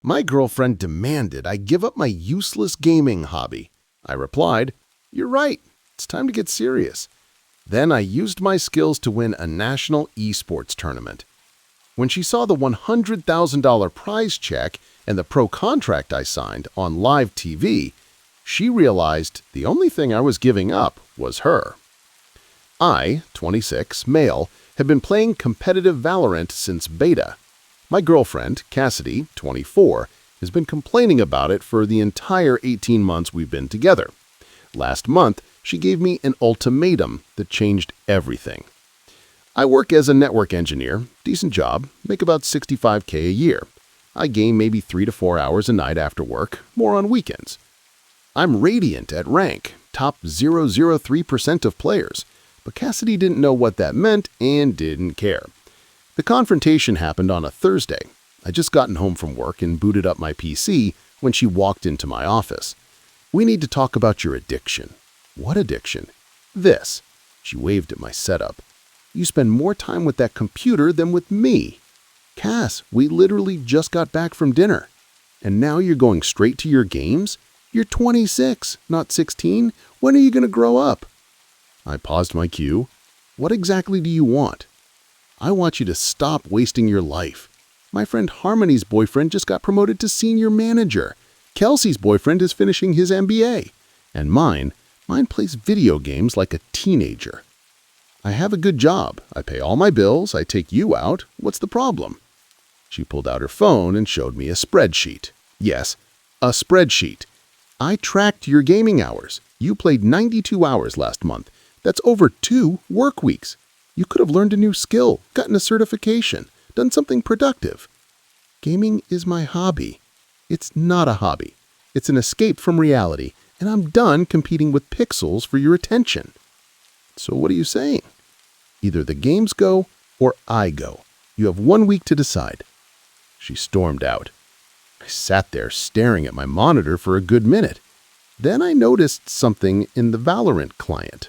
My girlfriend demanded I give up my useless gaming hobby. I replied, "You're right. It's time to get serious." Then I used my skills to win a national esports tournament. When she saw the $100,000 prize check and the pro contract I signed on live TV, she realized the only thing I was giving up was her. I, 26, male, have been playing competitive Valorant since beta. My girlfriend, Cassidy, 24, has been complaining about it for the entire 18 months we've been together. Last month, she gave me an ultimatum that changed everything. I work as a network engineer, decent job, make about $65K a year. I game maybe 3 to 4 hours a night after work, more on weekends. I'm radiant at rank, top 0.003% of players, but Cassidy didn't know what that meant and didn't care. The confrontation happened on a Thursday. I just gotten home from work and booted up my PC when she walked into my office. "We need to talk about your addiction." "What addiction?" "This." She waved at my setup. "You spend more time with that computer than with me." "Cass, we literally just got back from dinner. And now you're going straight to your games? You're 26, not 16. When are you going to grow up?" I paused my cue. "What exactly do you want?" "I want you to stop wasting your life. My friend Harmony's boyfriend just got promoted to senior manager. Kelsey's boyfriend is finishing his MBA. And mine plays video games like a teenager. I have a good job. I pay all my bills. I take you out. What's the problem?" She pulled out her phone and showed me a spreadsheet. Yes, a spreadsheet. "I tracked your gaming hours. You played 92 hours last month. That's over 2 work weeks. You could have learned a new skill, gotten a certification, done something productive." "Gaming is my hobby." "It's not a hobby. It's an escape from reality, and I'm done competing with pixels for your attention." "So what are you saying?" "Either the games go or I go. You have 1 week to decide." She stormed out. I sat there staring at my monitor for a good minute. Then I noticed something in the Valorant client.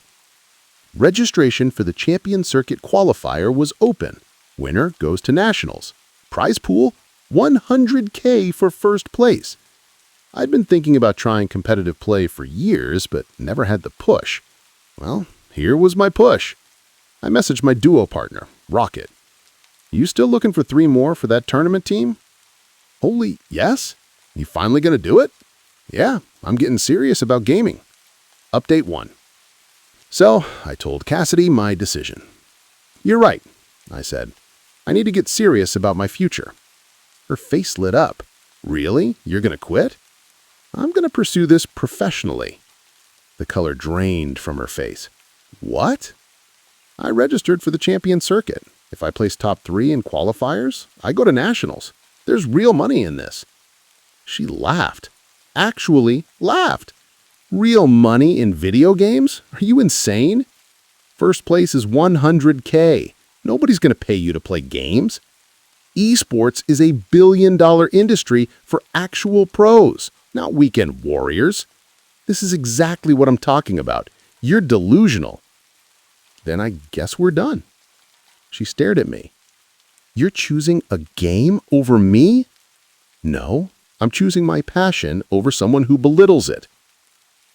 Registration for the Champion Circuit qualifier was open. Winner goes to Nationals. Prize pool, $100K for first place. I'd been thinking about trying competitive play for years, but never had the push. Well, here was my push. I messaged my duo partner, Rocket. "You still looking for 3 more for that tournament team?" "Holy yes? You finally gonna do it?" "Yeah, I'm getting serious about gaming." Update 1. So I told Cassidy my decision. "You're right," I said. "I need to get serious about my future." Her face lit up. "Really? You're gonna quit?" "I'm gonna pursue this professionally." The color drained from her face. "What?" "I registered for the Champion Circuit. If I place top 3 in qualifiers, I go to Nationals. There's real money in this." She laughed. Actually laughed. "Real money in video games? Are you insane? First place is $100K. Nobody's going to pay you to play games. Esports is a billion-dollar industry for actual pros, not weekend warriors. This is exactly what I'm talking about. You're delusional." "Then I guess we're done." She stared at me. "You're choosing a game over me?" "No, I'm choosing my passion over someone who belittles it."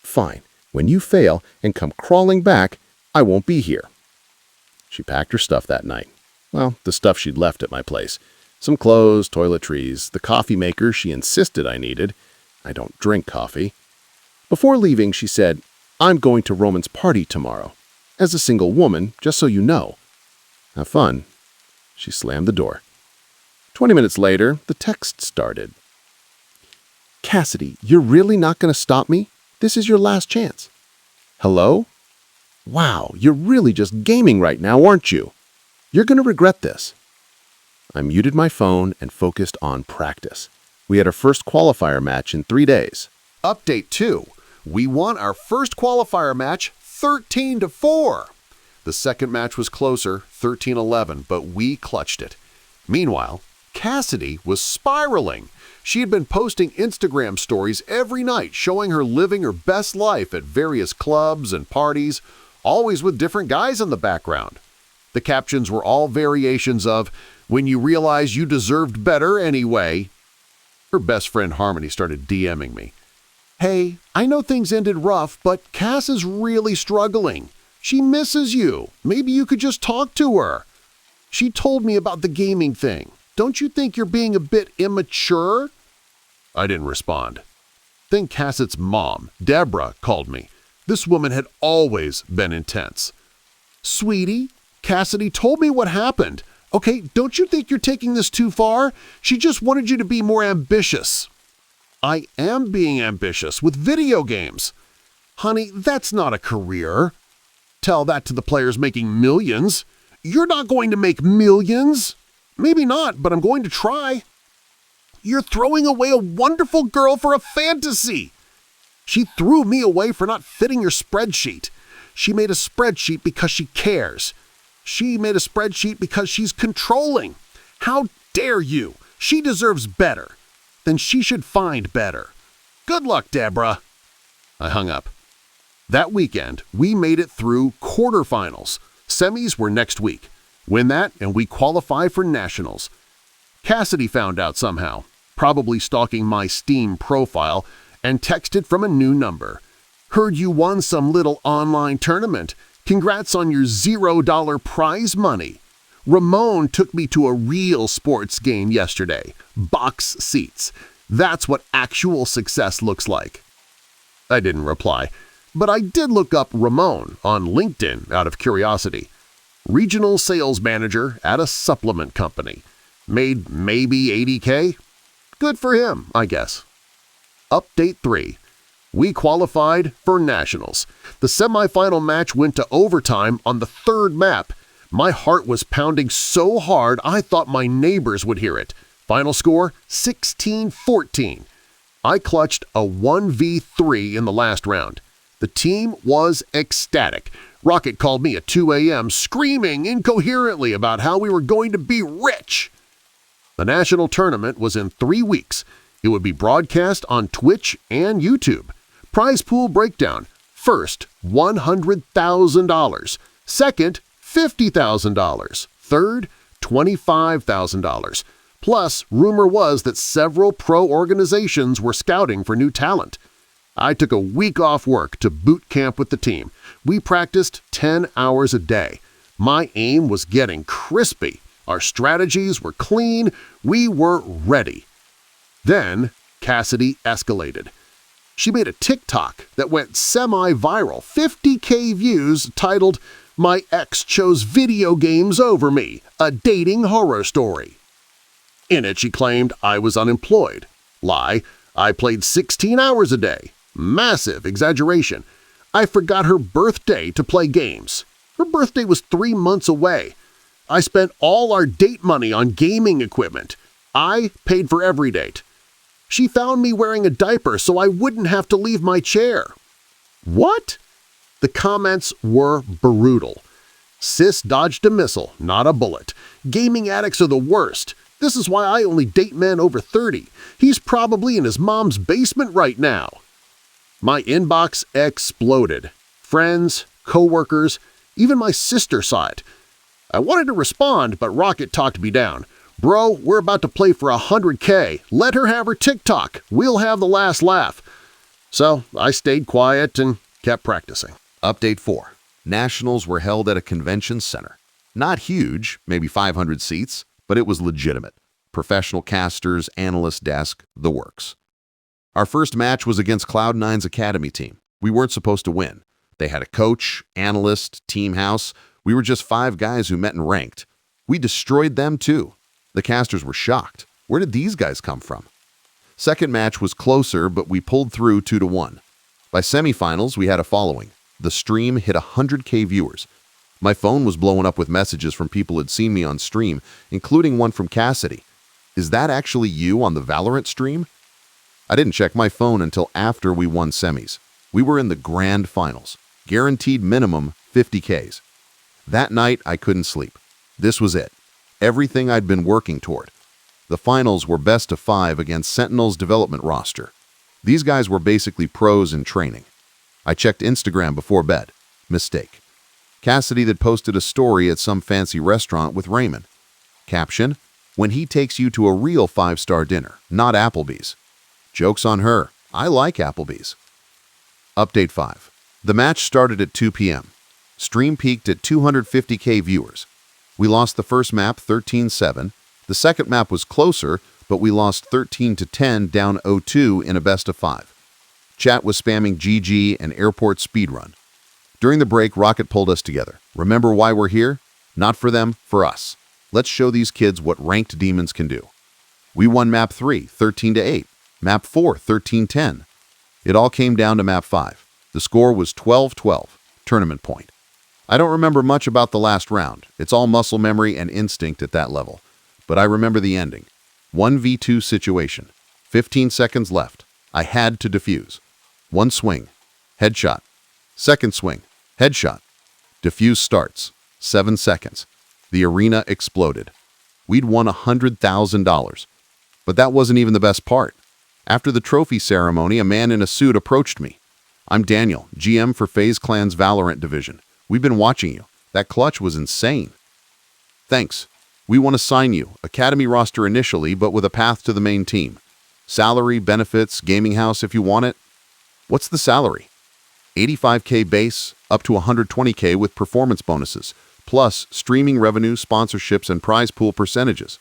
"Fine. When you fail and come crawling back, I won't be here." She packed her stuff that night. Well, the stuff she'd left at my place. Some clothes, toiletries, the coffee maker she insisted I needed. I don't drink coffee. Before leaving, she said, "I'm going to Roman's party tomorrow. As a single woman, just so you know. Have fun." She slammed the door. 20 minutes later, the text started. "Cassidy, you're really not going to stop me? This is your last chance." "Hello? Wow, you're really just gaming right now, aren't you? You're going to regret this." I muted my phone and focused on practice. We had our first qualifier match in 3 days. Update 2. We won our first qualifier match 13-4. The second match was closer, 13-11, but we clutched it. Meanwhile, Cassidy was spiraling. She had been posting Instagram stories every night showing her living her best life at various clubs and parties, always with different guys in the background. The captions were all variations of, "When you realize you deserved better anyway." Her best friend Harmony started DMing me. "Hey, I know things ended rough, but Cass is really struggling. She misses you. Maybe you could just talk to her. She told me about the gaming thing. Don't you think you're being a bit immature?" I didn't respond. Then Cassett's mom, Deborah, called me. This woman had always been intense. "Sweetie, Cassidy told me what happened. Okay, don't you think you're taking this too far? She just wanted you to be more ambitious." "I am being ambitious with video games." "Honey, that's not a career." "Tell that to the players making millions." "You're not going to make millions." "Maybe not, but I'm going to try." "You're throwing away a wonderful girl for a fantasy." "She threw me away for not fitting your spreadsheet. She made a spreadsheet because she cares. She made a spreadsheet because she's controlling. How dare you? She deserves better. Then she should find better. Good luck, Deborah." I hung up. That weekend, we made it through quarterfinals. Semis were next week. Win that and we qualify for nationals. Cassidy found out somehow, probably stalking my Steam profile, and texted from a new number. "Heard you won some little online tournament. Congrats on your $0 prize money. Ramon took me to a real sports game yesterday. Box seats. That's what actual success looks like." I didn't reply, but I did look up Ramon on LinkedIn out of curiosity. Regional sales manager at a supplement company. Made maybe $80K? Good for him, I guess. Update 3. We qualified for nationals. The semifinal match went to overtime on the third map. My heart was pounding so hard I thought my neighbors would hear it. Final score 16-14. I clutched a 1v3 in the last round. The team was ecstatic. Rocket called me at 2 a.m. screaming incoherently about how we were going to be rich. The national tournament was in 3 weeks. It would be broadcast on Twitch and YouTube. Prize pool breakdown. First, $100,000. Second, $50,000. Third, $25,000. Plus, rumor was that several pro organizations were scouting for new talent. I took a week off work to boot camp with the team. We practiced 10 hours a day. My aim was getting crispy. Our strategies were clean. We were ready. Then Cassidy escalated. She made a TikTok that went semi-viral, 50K views, titled, "My ex chose video games over me, a dating horror story." In it, she claimed I was unemployed. Lie, I played 16 hours a day. Massive exaggeration. I forgot her birthday to play games. Her birthday was 3 months away. I spent all our date money on gaming equipment. I paid for every date. She found me wearing a diaper so I wouldn't have to leave my chair. What? The comments were brutal. Sis dodged a missile, not a bullet. Gaming addicts are the worst. This is why I only date men over 30. He's probably in his mom's basement right now. My inbox exploded. Friends, coworkers, even my sister saw it. I wanted to respond, but Rocket talked me down. "Bro, we're about to play for $100K. Let her have her TikTok. We'll have the last laugh." So I stayed quiet and kept practicing. Update 4. Nationals were held at a convention center. Not huge, maybe 500 seats, but it was legitimate. Professional casters, analyst desk, the works. Our first match was against Cloud9's Academy team. We weren't supposed to win. They had a coach, analyst, team house. We were just 5 guys who met and ranked. We destroyed them too. The casters were shocked. Where did these guys come from? Second match was closer, but we pulled through 2-1. By semifinals, we had a following. The stream hit 100K viewers. My phone was blowing up with messages from people who had seen me on stream, including one from Cassidy. "Is that actually you on the Valorant stream?" I didn't check my phone until after we won semis. We were in the grand finals. Guaranteed minimum 50Ks. That night, I couldn't sleep. This was it. Everything I'd been working toward. The finals were best of 5 against Sentinel's development roster. These guys were basically pros in training. I checked Instagram before bed. Mistake. Cassidy had posted a story at some fancy restaurant with Raymond. Caption, when he takes you to a real 5-star dinner, not Applebee's. Joke's on her. I like Applebee's. Update 5. The match started at 2 p.m. Stream peaked at 250K viewers. We lost the first map 13-7. The second map was closer, but we lost 13-10 down 0-2 in a best of 5. Chat was spamming GG and airport speedrun. During the break, Rocket pulled us together. Remember why we're here? Not for them, for us. Let's show these kids what ranked demons can do. We won map 3, 13-8. Map 4, 13-10. It all came down to map 5. The score was 12-12, tournament point. I don't remember much about the last round. It's all muscle memory and instinct at that level. But I remember the ending. 1v2 situation. 15 seconds left. I had to defuse. One swing. Headshot. Second swing. Headshot. Defuse starts. 7 seconds. The arena exploded. We'd won $100,000. But that wasn't even the best part. After the trophy ceremony, a man in a suit approached me. I'm Daniel, GM for FaZe Clan's Valorant division. We've been watching you. That clutch was insane. Thanks. We want to sign you. Academy roster initially, but with a path to the main team. Salary, benefits, gaming house if you want it. What's the salary? 85K base, up to 120K with performance bonuses, plus streaming revenue, sponsorships, and prize pool percentages.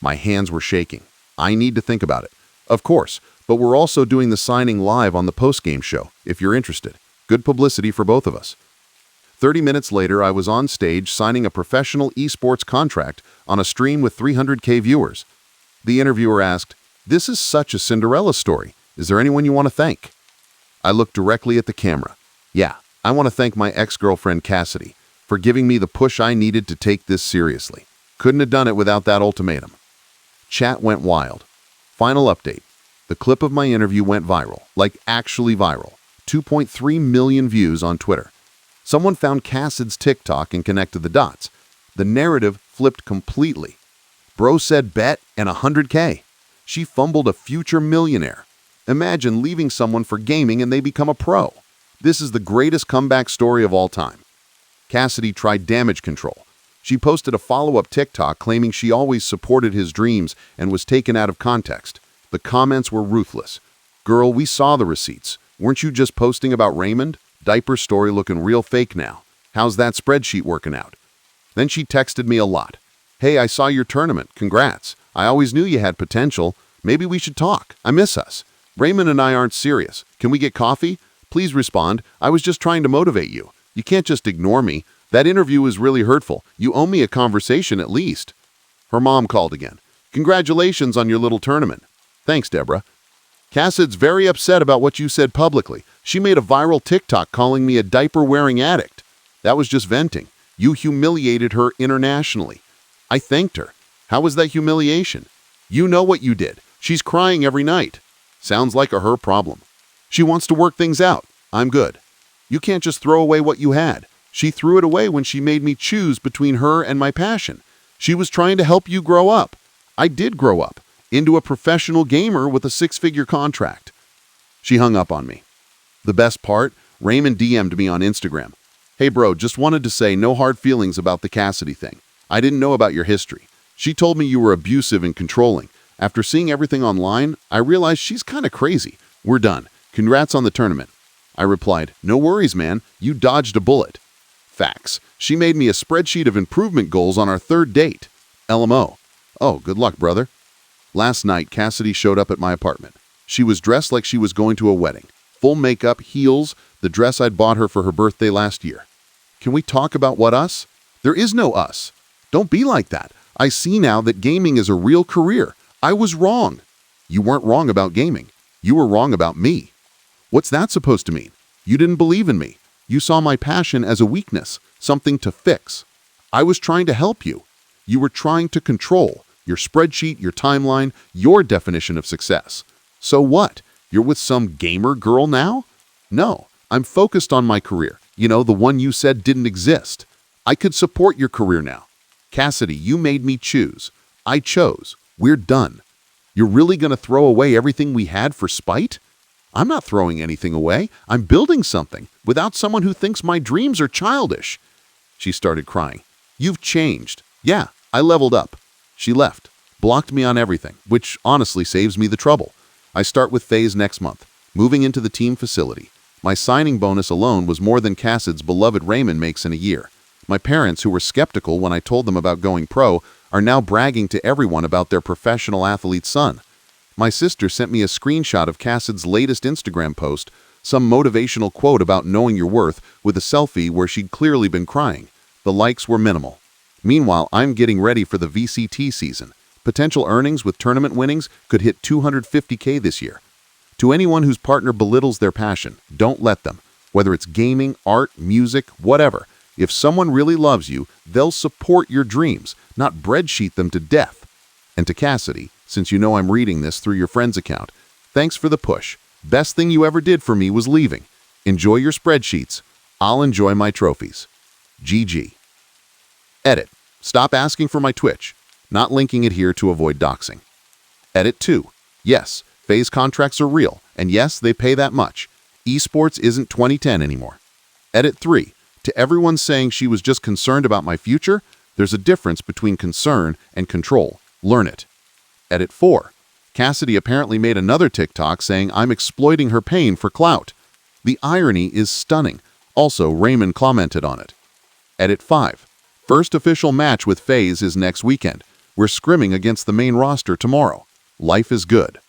My hands were shaking. I need to think about it. Of course, but we're also doing the signing live on the post-game show, if you're interested. Good publicity for both of us. 30 minutes later, I was on stage signing a professional esports contract on a stream with 300K viewers. The interviewer asked, "This is such a Cinderella story. Is there anyone you want to thank?" I looked directly at the camera. Yeah, I want to thank my ex-girlfriend Cassidy for giving me the push I needed to take this seriously. Couldn't have done it without that ultimatum. Chat went wild. Final update. The clip of my interview went viral, like actually viral. 2.3 million views on Twitter. Someone found Cassid's TikTok and connected the dots. The narrative flipped completely. Bro said bet and 100K. She fumbled a future millionaire. Imagine leaving someone for gaming and they become a pro. This is the greatest comeback story of all time. Cassidy tried damage control. She posted a follow-up TikTok claiming she always supported his dreams and was taken out of context. The comments were ruthless. Girl, we saw the receipts. Weren't you just posting about Raymond? Diaper story looking real fake now. How's that spreadsheet working out? Then she texted me a lot. Hey, I saw your tournament. Congrats. I always knew you had potential. Maybe we should talk. I miss us. Raymond and I aren't serious. Can we get coffee? Please respond. I was just trying to motivate you. You can't just ignore me. That interview was really hurtful. You owe me a conversation at least. Her mom called again. Congratulations on your little tournament. Thanks, Deborah. Cassid's very upset about what you said publicly. She made a viral TikTok calling me a diaper-wearing addict. That was just venting. You humiliated her internationally. I thanked her. How was that humiliation? You know what you did. She's crying every night. Sounds like a her problem. She wants to work things out. I'm good. You can't just throw away what you had. She threw it away when she made me choose between her and my passion. She was trying to help you grow up. I did grow up into a professional gamer with a 6-figure contract. She hung up on me. The best part, Raymond DM'd me on Instagram. Hey bro, just wanted to say no hard feelings about the Cassidy thing. I didn't know about your history. She told me you were abusive and controlling. After seeing everything online, I realized she's kind of crazy. We're done. Congrats on the tournament. I replied, no worries, man. You dodged a bullet. Facts. She made me a spreadsheet of improvement goals on our 3rd date. LMO. Oh, good luck, brother. Last night, Cassidy showed up at my apartment. She was dressed like she was going to a wedding. Full makeup, heels, the dress I'd bought her for her birthday last year. Can we talk about what us? There is no us. Don't be like that. I see now that gaming is a real career. I was wrong. You weren't wrong about gaming. You were wrong about me. What's that supposed to mean? You didn't believe in me. You saw my passion as a weakness, something to fix. I was trying to help you. You were trying to control your spreadsheet, your timeline, your definition of success. So what? You're with some gamer girl now? No, I'm focused on my career. You know, the one you said didn't exist. I could support your career now. Cassidy, you made me choose. I chose. We're done. You're really going to throw away everything we had for spite? I'm not throwing anything away. I'm building something without someone who thinks my dreams are childish. She started crying. You've changed. Yeah, I leveled up. She left. Blocked me on everything, which honestly saves me the trouble. I start with FaZe next month, moving into the team facility. My signing bonus alone was more than Cassid's beloved Raymond makes in a year. My parents, who were skeptical when I told them about going pro, are now bragging to everyone about their professional athlete son. My sister sent me a screenshot of Cassid's latest Instagram post, some motivational quote about knowing your worth, with a selfie where she'd clearly been crying. The likes were minimal. Meanwhile, I'm getting ready for the VCT season. Potential earnings with tournament winnings could hit $250K this year. To anyone whose partner belittles their passion, don't let them. Whether it's gaming, art, music, whatever. If someone really loves you, they'll support your dreams, not breadsheet them to death. And to Cassidy, since you know I'm reading this through your friend's account, thanks for the push. Best thing you ever did for me was leaving. Enjoy your spreadsheets. I'll enjoy my trophies. GG. Edit. Stop asking for my Twitch. Not linking it here to avoid doxing. Edit 2. Yes, FaZe contracts are real, and yes, they pay that much. Esports isn't 2010 anymore. Edit 3. To everyone saying she was just concerned about my future, there's a difference between concern and control. Learn it. Edit 4. Cassidy apparently made another TikTok saying I'm exploiting her pain for clout. The irony is stunning. Also, Raymond commented on it. Edit 5. First official match with FaZe is next weekend. We're scrimming against the main roster tomorrow. Life is good.